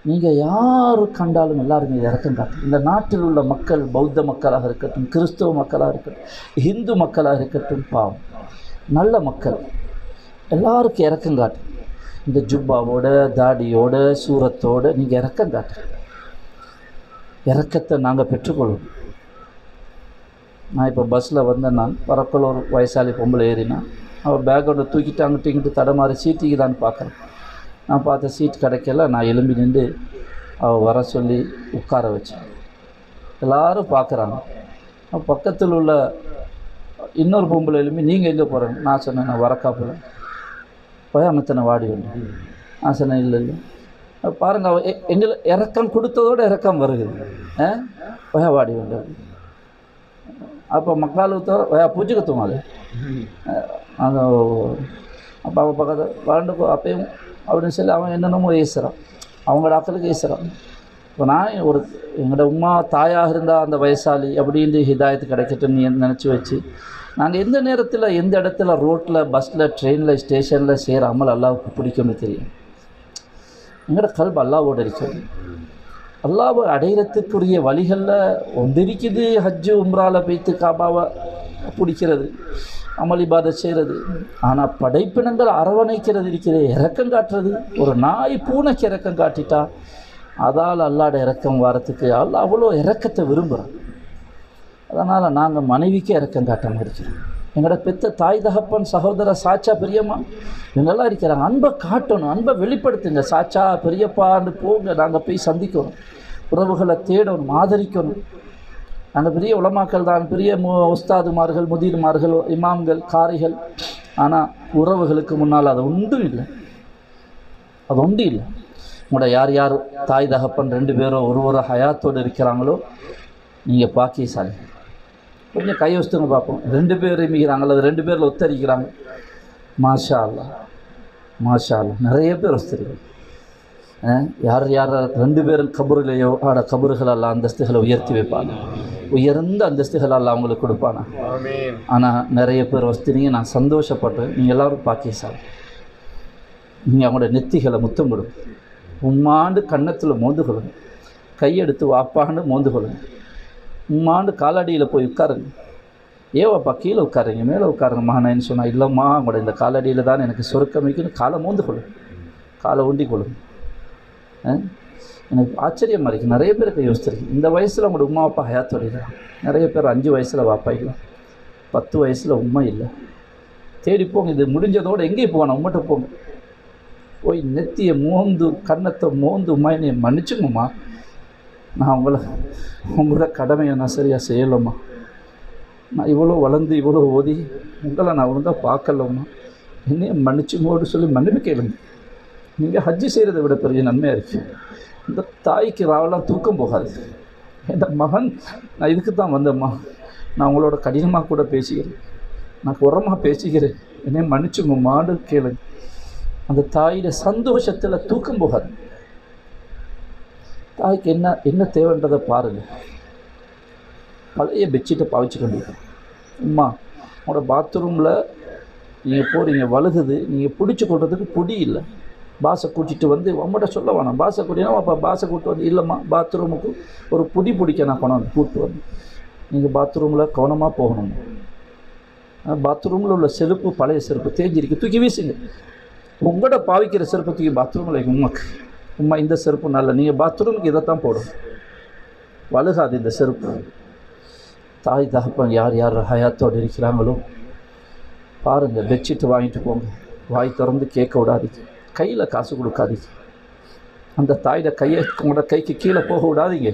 நீங்கள் யார் கண்டாலும் எல்லாருமே இரக்கம் காட்டும். இந்த நாட்டில் உள்ள மக்கள் பௌத்த மக்களாக இருக்கட்டும், கிறிஸ்தவ மக்களாக இருக்கட்டும், இந்து மக்களாக இருக்கட்டும், பாவம் நல்ல மக்கள், எல்லாருக்கும் இரக்கம் காட்டும். இந்த ஜுப்பாவோட, தாடியோட, சூரத்தோடு நீங்கள் இரக்கம் காட்டு. இரக்கத்தை நாங்கள் பெற்றுக்கொள்வோம். நான் இப்போ பஸ்ஸில் வந்தேன், நான் வரக்குள்ள ஒரு வயசாளி பொம்பளை ஏறினா, அவள் பேக்கோட தூக்கிட்டு அங்கிட்டு இங்கிட்டு தடமாறி சீட்டிக்கு தான் பார்க்குறேன். நான் பார்த்த சீட் கிடைக்கல, நான் எலும்பி நின்று அவள் வர சொல்லி உட்கார வச்சேன். எல்லோரும் பார்க்குறாங்க. பக்கத்தில் உள்ள இன்னொரு பொம்பளை எலும்பி, நீங்கள் எங்கே போகிறேங்க? நான் சொன்னேன், நான் வரக்காப்பில் பயமத்தனை வாடி வந்து. நான் சொன்னேன், இல்லை பாருங்கள், அவள் எங்களை இறக்கம் கொடுத்ததோடு இறக்கம் வருகிறது. பய வாடி வந்து. அப்போ மக்களுக்கு வயா பூஜைக்கு அது அந்த அப்போ அவள் பக்கத்தில் வளர்ந்துக்கோ அப்பயும் அப்படின்னு சொல்லி அவன் என்னென்னமோ ஏசுகிறான், அவங்களோட அக்களுக்கு ஏசுகிறான். இப்போ நான் ஒரு எங்களோட உமா தாயாக இருந்தால் அந்த வயசாளி அப்படின்ட்டு ஹிதாயத்து கிடைக்கட்டுன்னு நினச்சி வச்சு நாங்கள் எந்த நேரத்தில் எந்த இடத்துல ரோட்டில், பஸ்ஸில், ட்ரெயினில், ஸ்டேஷனில் செய்கிற அமல் அல்லாவுக்கு பிடிக்கும்னு தெரியும். எங்களோட கல்பு அல்லாவோடு இருக்குது. அல்லாவை அடையிறதுக்குரிய வழிகளில் ஒந்திருக்குது. ஹஜ்ஜு உம்ராவில் போய்த்து காபாவை பிடிக்கிறது, அமளிபாதை செய்கிறது. ஆனால் படைப்பினங்கள் அரவணைக்கிறது இருக்கிறது, இறக்கம் காட்டுறது. ஒரு நாய் பூனைக்கு இறக்கம் காட்டிட்டா அதால் அல்லாட இறக்கம் வரத்துக்கு அல்லாஹ் அவ்வளோ இறக்கத்தை விரும்புகிறான். அதனால் நாங்கள் மனைவிக்கு இறக்கம் காட்டாமல் இருக்கிறோம். எங்களோட பெத்த தாய் தகப்பன், சகோதர, சாச்சா, பெரியம்மா இவங்கெல்லாம் இருக்கிறாங்க. அன்பை காட்டணும், அன்பை வெளிப்படுத்துங்க. சாச்சா, பெரியப்பான்னு போங்க, நாங்கள் போய் சந்திக்கணும், உறவுகளை தேடணும், ஆதரிக்கணும். நாங்கள் பெரிய உலமாக்கள் தான், பெரிய உஸ்தாதுமார்கள், முதீர்மார்கள், இமாம்கள், காரிகள். ஆனால் உறவுகளுக்கு முன்னால் அது ஒன்றும் இல்லை, அது ஒன்றும் இல்லை. உங்களோட யார் யார் தாய் தகப்பன் 2 பேரோ ஒரு ஹயாத்தோடு இருக்கிறாங்களோ நீங்கள் பாக்கியசாலி. கொஞ்சம் கை வச்சுங்க பார்ப்போம். 2 பேர் மிகிறாங்க அல்லது 2 பேரில் ஒத்தரிக்கிறாங்க. மாஷா அல்லா, மாஷா அல்லா, நிறைய பேர் ஒத்தரிக்கிறாங்க. யார் யார் 2 பேர் கபூரிலேயோ ஆட கபூர்களெல்லாம் அந்தஸ்துகளை உயர்த்தி வைப்பாங்க, உயர்ந்த அந்தஸ்துகளெல்லாம் அவங்களுக்கு கொடுப்பாங்க. ஆனால் நிறைய பேர் வஸ்தினீங்க, நான் சந்தோஷப்பட்டேன். நீங்கள் எல்லோரும் பாக்கியசாலி. நீங்கள் அவங்களோட நெத்திகளை முத்தம் கொடுங்க, உம்மாண்டு கன்னத்தில் மோந்து கொள்ளுங்க, கையெடுத்து வாப்பாண்டு மோந்து கொள்ளுங்க. உம்மாண்டு காலடியில் போய் உட்காருங்க. ஏவாப்பா கீழே உட்காருங்க, மேலே உட்காருங்க மகனேன்னு சொன்னால், இல்லைம்மா அவங்களோட இந்த காலடியில் தான் எனக்கு சொருக்கமைக்குன்னு காலை மோந்து கொள்ளுங்க, காலை ஊண்டி கொள்ளுங்க. எனக்கு ஆச்சரியமாக இருக்குது. நிறைய பேருக்கு யோசிச்சிருக்கு, இந்த வயசில் அவங்களோட உமா அப்பா ஹயாத்தோடு இருக்கிறாங்க. நிறைய பேர் 5 வயசில் வாப்பா இல்லை, 10 வயசில் உண்மை இல்லை. தேடி போங்க. இது முடிஞ்சதோடு எங்கேயும் போகணும், உம்மட்ட போங்க. போய் நெத்தியை மோந்து, கன்னத்தை மோந்து, உமா என்னை மன்னிச்சுங்கம்மா, நான் உங்களோட கடமையை நான் சரியாக செய்யலைம்மா, நான் இவ்வளோ வளர்ந்து இவ்வளோ ஓதி உங்களை நான் ஒழுங்காக பார்க்கலம்மா, என்னைய மன்னிச்சுங்கோடு சொல்லி மன்னிப்பு கேளுங்க. நீங்கள் ஹஜ்ஜு செய்கிறத விட பெரிய நன்மையாக இருக்குது. இந்த தாய்க்கு ராவெல்லாம் தூக்கம் போகாது. என் மகன், நான் இதுக்கு தான் வந்தேம்மா, நான் உங்களோட கடினமாக கூட பேசிக்கிறேன், நான் உரமாக பேசிக்கிறேன், என்னை மன்னிச்சுங்க மாடு கேளு. அந்த தாயோட சந்தோஷத்தில் தூக்கம் போகாது. தாய்க்கு என்ன தேவைன்றதை பாருங்கள். பழைய பெட்ஷீட்டை பாவிச்சுக்கொண்டு, அம்மா உங்களோட பாத்ரூமில் நீங்கள் போகிறீங்க, வழுகுது, நீங்கள் பிடிச்சி கொள்றதுக்கு பொடி இல்லை, பாஸை கூட்டிகிட்டு வந்து உங்கள்கிட்ட சொல்ல வேணாம், பாஸை கூட்டினா அப்போ பாஸை கூப்பிட்டு வந்து, இல்லைம்மா பாத்ரூமுக்கு ஒரு பொடி பிடிக்க நான் கொண்டாந்து கூப்பிட்டு வந்து, நீங்கள் பாத்ரூமில் கவனமாக போகணும். பாத்ரூமில் உள்ள செருப்பு பழைய செருப்பு தேஞ்சிருக்கு, தூக்கி வீசுங்க. உங்களோட பாவிக்கிற செருப்பை தூக்கி பாத்ரூமில் உமாக்கு, உமா இந்த செருப்பு நல்ல, நீங்கள் பாத்ரூமுக்கு இதைத்தான் போடும், வழுகாது இந்த செருப்பு. தாய் தகப்பன் யார் யார் ஹயாத்தோடு இருக்கிறாங்களோ பாருங்கள், பெட்ஷீட்டு வாங்கிட்டு போங்க, வாய் திறந்து கேட்க விடாதீங்க, கையில் காசு கொடுக்காதீங்க, அந்த தாயோட கையை உங்களோட கைக்கு கீழே போக விடாதீங்க.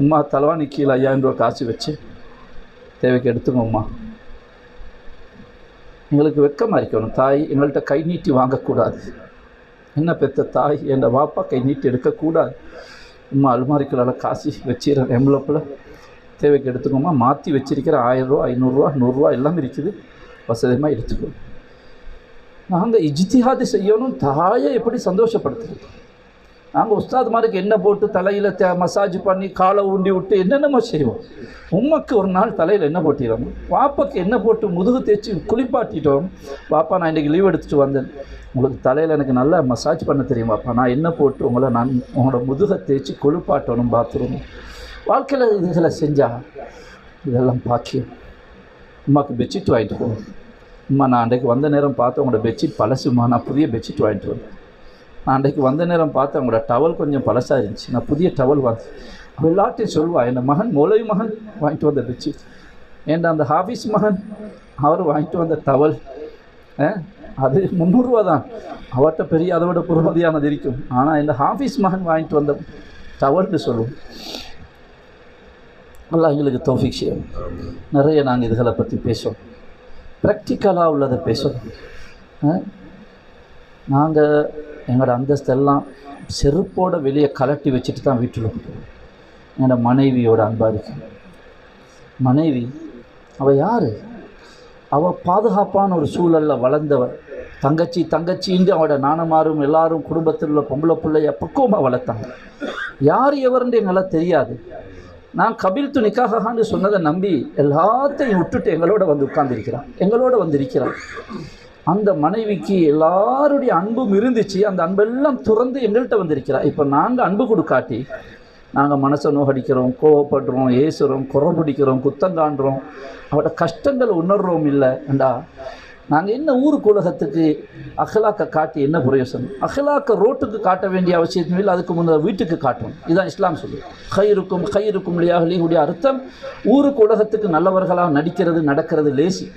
உமா தலைவாணி கீழே 5000 ரூபா காசு வச்சு தேவைக்கு எடுத்துங்க. உமா எங்களுக்கு வெக்கமாக இருக்கணும், தாய் எங்கள்கிட்ட கை நீட்டி வாங்கக்கூடாது. என்ன பெற்ற தாய், என் வாப்பா கை நீட்டி எடுக்கக்கூடாது. உமா அலுமாரிக்குள்ளால் காசு வச்சிடறேன், எம்லப்பில் தேவைக்கு எடுத்துக்கோமா, மாற்றி வச்சிருக்கிற 1000 ரூபா 500 ரூபா 100 ரூபா எல்லாம் இருக்குது, வசதியமாக எடுத்துக்கணும். நாங்கள் இஜ்திஹாது செய்யணும், தாயை எப்படி சந்தோஷப்படுத்துறது. நாங்கள் உஸ்தாத் மாதிரிக்கு எண்ணெய் போட்டு தலையில் மசாஜ் பண்ணி காலை ஊண்டி விட்டு என்னென்னமோ செய்வோம். உம்மக்கு ஒரு நாள் தலையில் எண்ணெய் போட்டிடுறோம், வாப்பாக்கு எண்ணெய் போட்டு முதுகு தேய்ச்சி குளிப்பாட்டிட்டோம். வாப்பா நான் இன்றைக்கி லீவ் எடுத்துகிட்டு வந்தேன், உங்களுக்கு தலையில் எனக்கு நல்லா மசாஜ் பண்ண தெரியும் வாப்பா, நான் எண்ணெய் போட்டு உங்களோட முதுகை தேய்ச்சி குளிப்பாட்டணும் பாத்ரூம். வாழ்க்கையில் இதுகளை செஞ்சால் இதெல்லாம் பாக்கியம். அம்மாவுக்கு பெட்ஷீட் வாங்கிட்டு போகணும். அம்மா நான் அன்றைக்கு வந்த நேரம் பார்த்து உங்களோட பெட்ஷீட் பழசுமா, நான் புதிய பெட்ஷீட் வாங்கிட்டு வந்தேன். நான் அன்றைக்கு வந்த நேரம் பார்த்து அவங்களோட டவல் கொஞ்சம் பழசாக இருந்துச்சு, நான் புதிய டவல் வாங்கி. அவள் எல்லாத்தையும் சொல்லுவாள், என் மகன் மௌலவி மகன் வாங்கிட்டு வந்த பெட்ஷீட், ஏன்டா அந்த ஹாஃபீஸ் மகன் அவர் வாங்கிட்டு வந்த டவல் அது 300 ரூபா தான், அவர்கிட்ட பெரிய அதை விட பொறுமதியானது இருக்கும். ஆனால் இந்த ஹாஃபீஸ் மகன் வாங்கிட்டு வந்த டவல்னு சொல்லுவோம். நல்லா எங்களுக்கு தௌஃபீக் செய்யணும். நிறைய நாங்கள் இதுகளை பற்றி பேசுவோம், ப்ராக்டிக்கலாக உள்ளதை பேசுவோம். நாங்கள் எங்களோட அந்தஸ்தெல்லாம் செருப்போடு வெளியே கலட்டி வச்சுட்டு தான் வீட்டில் என்னோட மனைவியோட அன்பாதிக்கு. மனைவி அவள் யார்? அவள் பாதுகாப்பான ஒரு சூழலில் வளர்ந்தவள். தங்கச்சின்னு அவளோட நாணமாரும் எல்லாரும் குடும்பத்தில் உள்ள பொம்பளை பிள்ளைய பக்குவமாக வளர்த்தாங்க. யார் எவருன்னு எங்களால் தெரியாது. நான் கபில்து நிக்காஹான்னு சொன்னதை நம்பி எல்லாத்தையும் விட்டுட்டு எங்களோட வந்து உட்கார்ந்திருக்கிறான், எங்களோட வந்திருக்கிறான். அந்த மனைவிக்கு எல்லாருடைய அன்பும் இருந்துச்சு, அந்த அன்பெல்லாம் துறந்து எங்கள்கிட்ட வந்திருக்கிறார். இப்போ நாங்கள் அன்பு கொடுக்காட்டி நாங்கள் மனசை நோகடிக்கிறோம், கோவப்படுறோம், ஏசுகிறோம், குறை பிடிக்கிறோம், குத்தங்காண்டுறோம், அவட கஷ்டங்களை உணர்றோம். இல்லைண்டா நாங்கள் என்ன ஊருக்கு உலகத்துக்கு அஹ்லாக்கை காட்டி என்ன பிரயோசனம்? அஹ்லாக்கை ரோட்டுக்கு காட்ட வேண்டிய அவசியத்தும் இல்லை, அதுக்கு முன்னே வீட்டுக்கு காட்டணும். இதுதான் இஸ்லாம் சொல்லு. ஹைருக்கும் லியாஹ்லிஹுடைய அர்த்தம் ஊருக்கு உலகத்துக்கு நல்லவர்களாக நடிக்கிறது நடக்கிறது லேசி.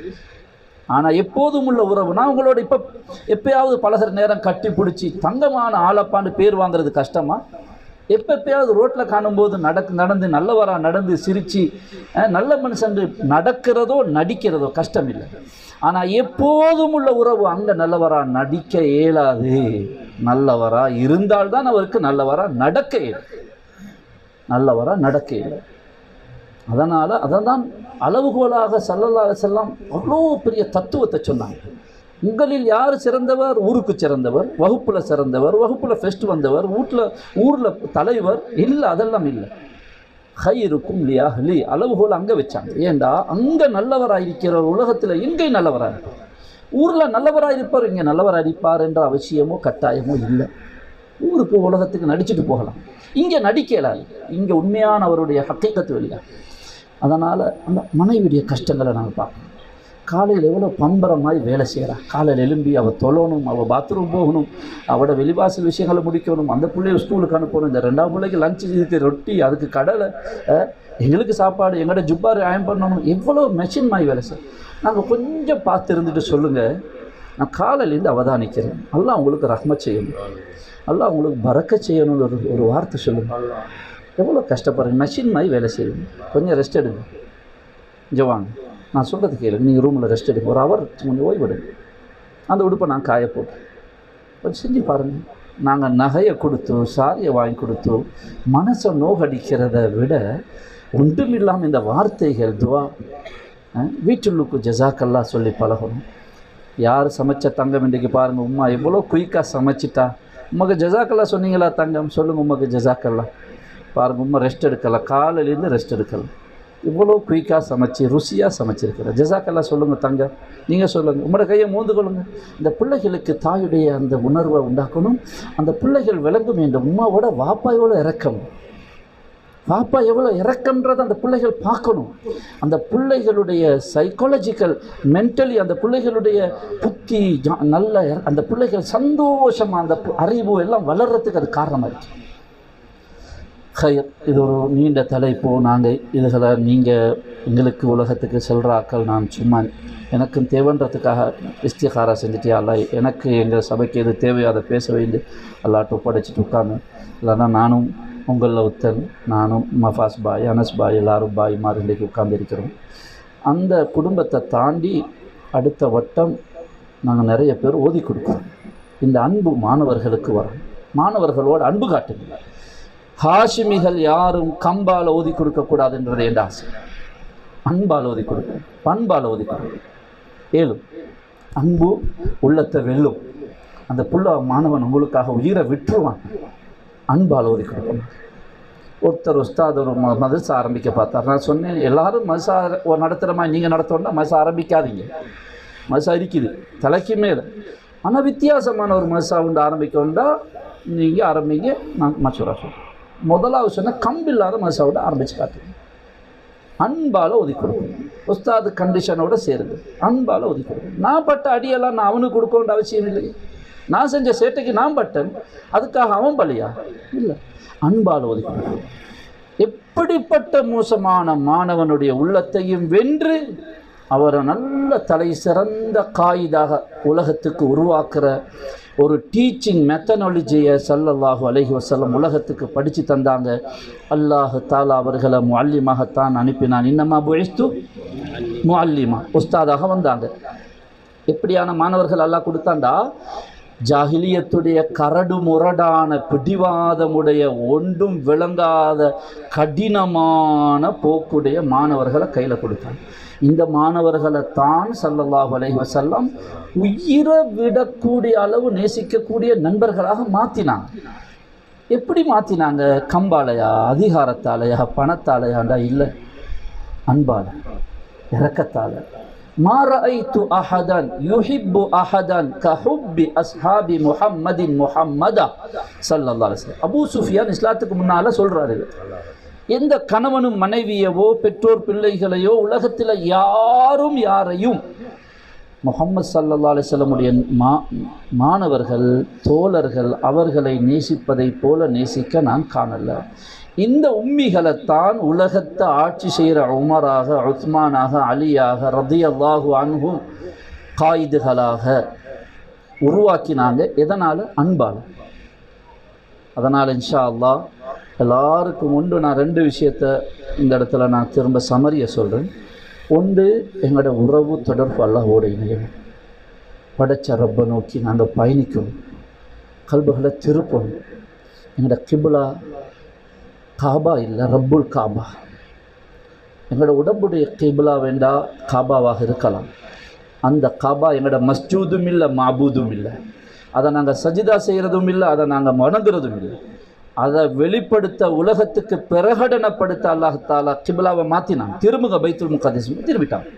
ஆனால் எப்போதும் உள்ள உறவு, நான் உங்களோட எப்பயாவது பழகிற நேரம் கட்டி பிடிச்சி தங்கமான ஆளப்பான்னு பேர் வாங்குறது கஷ்டமா? எப்பயாவது ரோட்டில் காணும்போது நடந்து நல்லவராக நடந்து சிரித்து நல்ல மனுஷன் நடக்கிறதோ நடிக்கிறதோ கஷ்டம் இல்லை. ஆனால் எப்போதும் உள்ள உறவு அங்கே நல்லவராக நடிக்க இயலாது. நல்லவராக இருந்தால்தான் அவருக்கு நல்லவராக நடக்க இயலும், நல்லவராக நடக்க இயலும். அதனால் அதைதான் அளவுகோலாக ஸல்லல்லாஹு அலைஹி வஸல்லம் அவ்வளோ பெரிய தத்துவத்தை சொன்னாங்க. உங்களில் யார் சிறந்தவர்? ஊருக்கு சிறந்தவர், வகுப்பில் சிறந்தவர், வகுப்பில் ஃபெஸ்ட் வந்தவர், ஊரில் தலைவர் இல்லை, அதெல்லாம் இல்லை. ஹைருக்கும் லியாஹ்லி அளவுகோல் அங்கே வச்சாங்க. ஏண்டா அங்கே நல்லவராக இருக்கிற உலகத்தில் எங்கேயும் நல்லவராக இருப்பார். ஊரில் நல்லவராக இருப்பார், இங்கே நல்லவராக இருப்பார் என்ற அவசியமோ கட்டாயமோ இல்லை. ஊருக்கு உலகத்துக்கு நடிச்சுட்டு போகலாம், இங்கே நடிக்கலாது. இங்கே உண்மையானவருடைய ஹக்கீகத்து வெளியா. அதனால் அந்த மனைவியுடைய கஷ்டங்களை நாங்கள் பார்க்கணும். காலையில் எவ்வளோ பம்பரமாய் வேலை செய்கிறான். காலையில் எழும்பி அவள் தொழணும், அவள் பாத்ரூம் போகணும், அவளோட வெளிவாசல் விஷயங்களை முடிக்கணும், அந்த பிள்ளைய ஸ்கூலுக்கு அனுப்பணும், இந்த 2ஆவது பிள்ளைக்கு லஞ்சு, இதுக்கு ரொட்டி, அதுக்கு கடலை, எங்களுக்கு சாப்பாடு, எங்களோட ஜுப்பாரு அயம் பண்ணணும். எவ்வளோ மெஷின் மாதிரி வேலை செய்ய. நாங்கள் கொஞ்சம் பார்த்து இருந்துட்டு சொல்லுங்கள், நான் காலையிலேருந்து அவதானிக்கிறேன், அல்லாஹ் உங்களுக்கு ரஹ்மத் செய்யணும், அல்லாஹ் உங்களுக்கு பரக்கத் செய்யணும்னு ஒரு வார்த்தை சொல்லுங்கள். எவ்வளோ கஷ்டப்படுறீங்க, மெஷின் மாதிரி வேலை செய்யுங்க. கொஞ்சம் ரெஸ்ட் எடுங்க, ஜவாங்க, நான் சொல்கிறது கேளுங்க. நீங்கள் ரூமில் ரெஸ்ட் எடுங்க, ஒரு ஹவர் கொஞ்சம் ஓய்வெடுங்க. அந்த உடுப்பை நான் காய போட்டு கொஞ்சம் செஞ்சு பாருங்கள். நாங்கள் நகையை கொடுத்து சாரியை வாங்கி கொடுத்து மனசை நோகடிக்கிறத விட ஒன்றுமில்லாமல் இந்த வார்த்தைகள் துவா வீட்டுள்ளுக்கு ஜஸாக்கல்லா சொல்லி பழகணும். யார் சமைச்ச தங்கம் இன்றைக்கு பாருங்கள், உம்மா எவ்வளோ குயிக்காக சமைச்சிட்டா, உமக்கு ஜஸாக்கல்லா சொன்னீங்களா தங்கம், சொல்லுங்கள் உமக்கு ஜஸாக்கல்லா. பாருங்கள் உம்மா ரெஸ்ட் எடுக்கலாம், காலையிலேருந்து ரெஸ்ட் எடுக்கலாம், இவ்வளோ குயிக்காக சமைச்சி ருசியாக சமைச்சிருக்கிற, ஜஸாக்கல்லா சொல்லுங்கள் தங்கம். நீங்கள் சொல்லுங்கள், உங்களோட கையை மூந்து கொள்ளுங்கள். இந்த பிள்ளைகளுக்கு தாயுடைய அந்த உணர்வை உண்டாக்கணும். அந்த பிள்ளைகள் விளங்கும் என்ற உம்மாவோட வாப்பா எவ்வளோ இறக்கம், பாப்பா எவ்வளோ இறக்கன்றதை அந்த பிள்ளைகள் பார்க்கணும். அந்த பிள்ளைகளுடைய சைக்காலஜிக்கல் மென்டலி அந்த பிள்ளைகளுடைய புத்தி நல்ல அந்த பிள்ளைகள் சந்தோஷமாக அந்த அறிவு எல்லாம் வளர்கிறதுக்கு அது காரணமாக இருக்குது. இது ஒரு நீண்ட தலைப்போ, நாங்கள் இதுகளை நீங்கள் எங்களுக்கு உலகத்துக்கு செல்கிறாக்கள், நான் சும்மா எனக்கும் தேவைன்றதுக்காக இஸ்திகாரா செஞ்சுட்டே அல்ல, எனக்கு எங்கள் சபைக்கு எது தேவையோ அதை பேச வேண்டி அல்லாட்ட ஒப்படைச்சிட்டு உட்காந்து. இல்லைன்னா நானும் உங்களில் ஒத்தன், நானும் மஃபாஸ் பாய், அனஸ் பாய், எல்லாரும் பாய் மாதிரி இன்றைக்கு உட்கார்ந்துருக்கிறோம். அந்த குடும்பத்தை தாண்டி அடுத்த வட்டம் நாங்கள் நிறைய பேர் ஓதி கொடுக்குறோம். இந்த அன்பு மாணவர்களுக்கு வரும். மாணவர்களோடு அன்பு காட்டுங்க. ஹாஷிமிகள் யாரும் கம்பால் ஓதி கொடுக்கக்கூடாதுன்றது என் ஆசை. அன்பால் ஓதி கொடுக்கும், பண்பால் ஓதி கொடுக்கும். ஏழும் அன்பு உள்ளத்தை வெல்லும். அந்த புள்ள மாணவன் உங்களுக்காக உயிரை விட்டுருவான். அன்பால் ஓதி கொடுக்கணும். ஒருத்தர் உஸ்தாத் ஒரு மதரசா ஆரம்பிக்க பார்த்தார். நான் சொன்னேன், எல்லோரும் மதரசா நடத்துகிற மாதிரி நீங்கள் நடத்தோன்னா மதரசா ஆரம்பிக்காதீங்க. மதரசா இருக்குது தலைக்கு மேலே, ஆனால் வித்தியாசமான ஒரு மதரசா உண்டு ஆரம்பிக்கணுண்டா நீங்கள் ஆரம்பிங்க. நான் மசூரா சொல்கிறேன். முதலாவது சொன்னால் கம்பில்லாத மதரசாவோட ஆரம்பித்து காட்டுங்க. அன்பால் ஒதி கொடுக்கணும். உஸ்தாது கண்டிஷனோடு சேருது. அன்பால் ஒதி கொடுக்கணும். நான் பட்ட அடியெல்லாம் நான் அவனுக்கு கொடுக்கணுன்ற அவசியம் இல்லை. நான் செஞ்ச சேட்டைக்கு நான் பட்டன், அதுக்காக அவன் பலியா இல்லை. அன்பால் ஒதி கொடுக்கணும். எப்படிப்பட்ட மோசமான மாணவனுடைய உள்ளத்தையும் வென்று அவரை நல்ல தலை சிறந்த காயிதாக உலகத்துக்கு உருவாக்குற ஒரு டீச்சிங் மெத்தனாலஜியை ஸல்லல்லாஹு அலைஹி வஸல்லம் உலகத்துக்கு படித்து தந்தாங்க. அல்லாஹ் தாலா அவர்களை முஅல்லிமாகத்தான் அனுப்பினான். இன்னமா புஇஸ்து முஅல்லிமா, உஸ்தாதாக வந்தாங்க. எப்படியான மாணவர்கள் அல்லாஹ் கொடுத்தாண்டா, ஜாஹிலியத்துடைய கரடு முரடான பிடிவாதமுடைய ஒன்றும் விளங்காத கடினமான போக்குடைய மாணவர்களை கையில் கொடுத்தாங்க. இந்த மாணவர்களை தான் ஸல்லல்லாஹு அலைஹி வஸல்லம் உயிரை விடக்கூடிய அளவு நேசிக்கக்கூடிய நண்பர்களாக மாற்றினாங்க. எப்படி மாற்றினாங்க? கம்பாலையா, அதிகாரத்தாலையா, பணத்தாலையாண்டா? இல்லை, அன்பால, இரக்கத்தால். மா ரஅய்து அஹதன் யுஹிப்பு அஹதன் கஹுப்பி அஸ்ஹாபி முஹம்மதின் முஹம்மதா ஸல்லல்லாஹு அலைஹி வஸல்லம். அபூ சுஃபியான் இஸ்லாத்துக்கு முன்னால் சொல்கிறாரு, எந்த கணவனும் மனைவியவோ பெற்றோர் பிள்ளைகளையோ உலகத்தில் யாரையும் முஹம்மது ஸல்லல்லாஹு அலைஹி வஸல்லமுடைய மாணவர்கள் தோழர்கள் அவர்களை நேசிப்பதைப் போல நேசிக்க நான் காணல. இந்த உம்மிகளைத்தான் உலகத்தை ஆட்சி செய்கிற உமராக, உஸ்மானாக, அலியாக, ரதியல்லாஹு அன்ஹு காயிதுகளாக உருவாக்கினாங்க. எதனால்? அன்பால். அதனால் இன்ஷா அல்லாஹ் எல்லாருக்கும் உண்டு. நான் ரெண்டு விஷயத்தை இந்த இடத்துல நான் திரும்ப சமரியை சொல்கிறேன். ஒன்று, எங்களோட உறவு தொடர்பு அல்லாஹ்வோட இணையணும். படைச்ச ரப்பை நோக்கி நாங்கள் பயணிக்கணும், கல்புகளை திருப்பணும். எங்களோட கிப்லா காபா இல்லை, ரப்புல் காபா. எங்களோட உடம்புடைய கிப்லா வேண்டா காபாவாக இருக்கலாம். அந்த காபா எங்களோட மஸ்ஜூதும் இல்லை, மாபூதும் இல்லை. அதை நாங்கள் சஜிதா செய்கிறதும் இல்லை, அதை நாங்கள் வணங்குறதும் இல்லை. அதை வெளிப்படுத்த, உலகத்துக்கு பிரகடனப்படுத்த அல்லாஹ் தாலா கிப்லாவை மாற்றினான். திரும்புங்க பைத்துல் முகத்தஸ், திரும்பிட்டாங்க.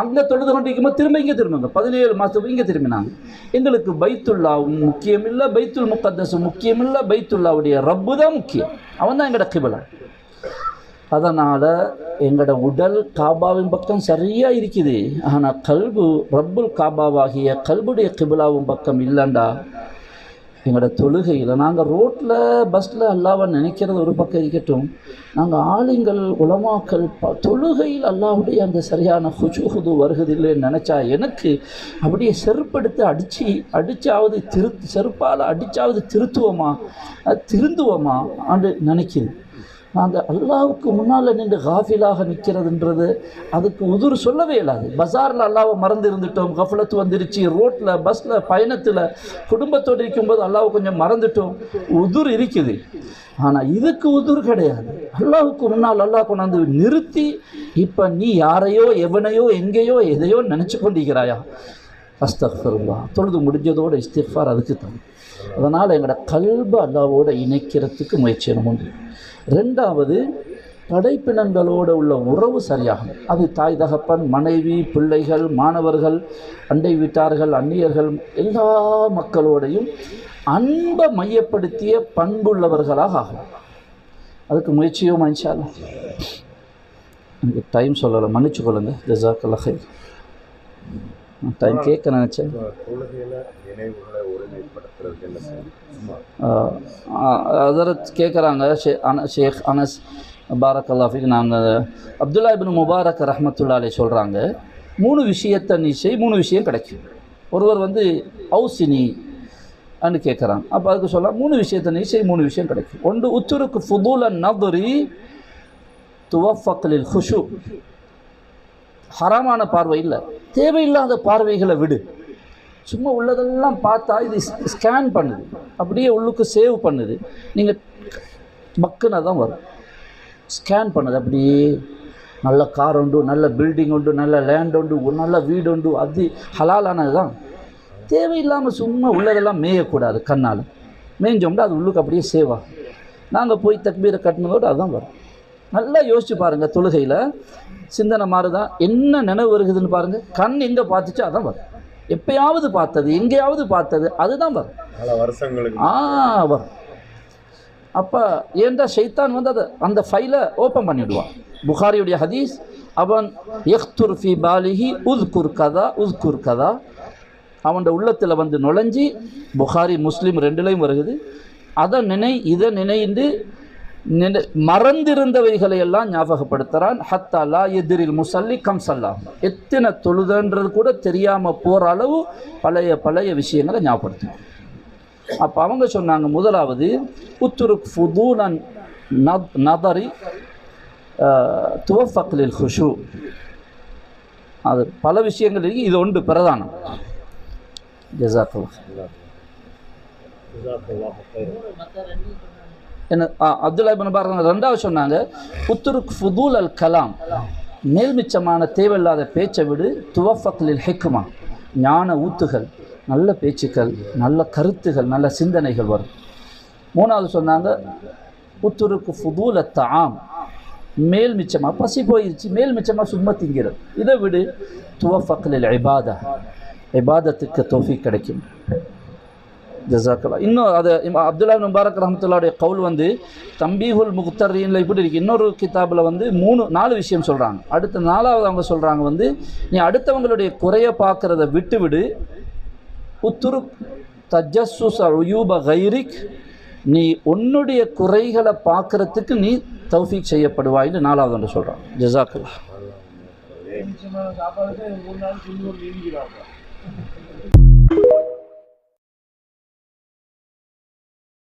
அங்கே தொழுது கொண்டிருக்கும்போது திரும்ப இங்கே திரும்புங்க. 17 மாதத்துக்கு இங்கே திரும்பினாங்க. எங்களுக்கு பைத்துல்லாவும் முக்கியம் இல்லை, பைத்துல் முகத்தஸும் முக்கியம் இல்லை, பைத்துல்லாவுடைய ரப்பு தான் முக்கியம். அவன் தான் எங்களோட கிப்லா. அதனால் எங்களோட உடல் காபாவின் பக்கம் சரியாக இருக்குது, ஆனால் கல்பு ரப்புல் காபாவாகிய கல்புடைய கிப்லாவும் பக்கம் இல்லைண்டா எங்களோட தொழுகையில் நாங்கள் ரோட்டில் பஸ்ஸில் அல்லாவை நினைக்கிறது ஒரு பக்கம் இருக்கட்டும், நாங்கள் ஆளுங்கள் உலமாக்கள் தொழுகையில் அல்லாவுடைய அந்த சரியான ஹுஜூஹுது வருகிறதில்லைன்னு நினச்சா எனக்கு அப்படியே செருப்படுத்து அடித்தாவது செருப்பால் அடித்தாவது திருந்துவோமா ஆண்டு நினைக்கிது. நாங்கள் அல்லாவுக்கு முன்னால் நின்று காஃபிலாக நிற்கிறதுன்றது அதுக்கு உதுர் சொல்லவே இல்லாது. பஜாரில் அல்லாவை மறந்து இருந்துட்டோம், கஃபலத்து வந்துருச்சு, ரோட்டில் பஸ்ஸில் பயணத்தில் குடும்பத்தோடு இருக்கும்போது அல்லாவை கொஞ்சம் மறந்துட்டோம், உதுர் இருக்குது. ஆனால் இதுக்கு உதுர் கிடையாது. அல்லாவுக்கு முன்னால் அல்லாஹ் கொண்டாந்து நிறுத்தி இப்போ நீ யாரையோ எவனையோ எங்கேயோ எதையோ நினச்சி கொண்டிருக்கிறாயா? அஸ்தக்ஃபிருல்லாஹ். தொழுது முடிஞ்சதோட இஸ்திக்ஃபார் அதுக்கு தான். அதனால் எங்களோட கல்பை அல்லாவோடு இணைக்கிறதுக்கு முயற்சி உண்டு. ரெண்டாவது, படைப்பினங்களோடு உள்ள உறவு சரியாகும். அது தாய் தகப்பன், மனைவி, பிள்ளைகள், மாணவர்கள், அண்டை வீட்டார்கள், அந்நியர்கள், எல்லா மக்களோடையும் அன்பை மையப்படுத்திய பண்புள்ளவர்களாக ஆகும். அதுக்கு முயற்சியும் இன்ஷா அல்லாஹ். எனக்கு டைம் சொல்லலை, மன்னிச்சு கொள்ளுங்க. ஜஸாக்கல்லாஹ் ஹைர். டைம் கேட்க நினச்சேன். அதரத் கேட்குறாங்க, ஷேக் அனஸ் பாரக்கல்லாஃபிக்கு, நாங்கள் அப்துல்லா இப்னு முபாரக் ரஹ்மத்துல்லாஹி அலைஹி சொல்கிறாங்க, 3 விஷயத்தை நீ செய், 3 விஷயம் கிடைக்கும். ஒருவர் வந்து அவுசினி அன்னு கேட்குறாங்க. அப்போ அதுக்கு சொல்லலாம் 3 விஷயத்தை நீ செய், 3 விஷயம் கிடைக்கும். ஒன்று, உத்துருக்கு ஃபுதூல நதுரி துவஃபக்லில் ஹுஷு. ஹராமான பார்வை இல்லை, தேவையில்லாத பார்வைகளை விடு. சும்மா உள்ளதெல்லாம் பார்த்தா இது ஸ்கேன் பண்ணுது, அப்படியே உள்ளுக்கு சேவ் பண்ணுது. நீங்கள் பக்குன்னு தான் வரும். ஸ்கேன் பண்ணுது அப்படியே. நல்ல கார் உண்டு, நல்ல பில்டிங் உண்டு, நல்ல லேண்ட் உண்டு, நல்ல வீடு உண்டு, அது ஹலாலானது தான். தேவையில்லாமல் சும்மா உள்ளதெல்லாம் மேயக்கூடாது. கண்ணால் மேய்ஞ்சோம்னா அது உள்ளுக்கு அப்படியே சேவ் ஆகும். நாங்கள் போய் தக்பீரை கட்டினதோடு அதுதான் வரும். நல்லா யோசிச்சு பாருங்கள். தொழுகையில் சிந்தனை மாறுதான், என்ன நினைவு வருகுதுன்னு பாருங்கள். கண் எங்கே பார்த்துச்சு அதான் வரும். எப்பயாவது பார்த்தது, எங்கேயாவது பார்த்தது, அதுதான் வரும். வருஷங்களுக்கு வரும். அப்போ ஏன்டா ஷைத்தான் வந்து அதை அந்த ஃபைலை ஓப்பன் பண்ணிவிடுவான். புகாரியுடைய ஹதீஸ், அவன் யக்துர் ஃபி பாலிஹி உஸ்குர் கதா உஸ்குர் கதா. அவனோட உள்ளத்தில் வந்து நுழைஞ்சி, புகாரி முஸ்லீம் 2லையும் வருகுது, அதை இதை நினைந்து மறந்திருந்தவைகளை எல்லாம் ஞாபகப்படுத்துகிறான். ஹத்தா லா எதிரில் முசல்லி கம் சல்லா. எத்தனை தொழுதுன்றது கூட தெரியாமல் போகிற அளவு பழைய விஷயங்களை ஞாபகப்படுத்தும். அப்போ அவங்க சொன்னாங்க, முதலாவது உத்துருக் ஃபுதூலன் நதரி துவஃபக்லில் ஹுஷு. அது பல விஷயங்கள் இருக்குது, இது ஒன்று பிரதானம். ஜஸாக்கல்லாஹ். என்ன அப்துல்லா இப்னு முபாரக் ரெண்டாவது சொன்னாங்க, உத்துருக் ஃபுதூல் அல் கலாம். மேல்மிச்சமான தேவையில்லாத பேச்சை விடு. துவஃபக்லில் ஹிக்மா. ஞான ஊத்துகள், நல்ல பேச்சுக்கள், நல்ல கருத்துகள், நல்ல சிந்தனைகள் வரும். மூணாவது சொன்னாங்க, உத்துருக்கு ஃபுதூல் அத் தஆம். மேல் மிச்சமாக பசி போயிடுச்சு, மேல் மிச்சமாக சும்மா திங்கிறது, இதை விடு. துவஃபக்லில் இபாதா. இபாதத்துக்கு தௌஃபீக் கிடைக்கும். ஜஸாக்கல்லா. இன்னும் அது அப்துல்லா இப்னு முபாரக் ரஹ்மத்துல்லாஹி கவுல் வந்து தம்பீஹுல் முக்தரீன்ல இப்படி இருக்குது. இன்னொரு கிதாபில் வந்து 4 விஷயம் சொல்கிறாங்க. அடுத்த 4வது அவங்க சொல்கிறாங்க வந்து, நீ அடுத்தவங்களுடைய குறைய பார்க்குறத விட்டு விடு. உத்துரு தஜஸ்ஸுஸ் உயூப கைரிக். நீ உன்னுடைய குறைகளை பார்க்குறதுக்கு நீ தௌஃபீக் செய்யப்படுவாய்னு 4வது ஒன்று சொல்கிறான். ஜஸாக்கல்லா.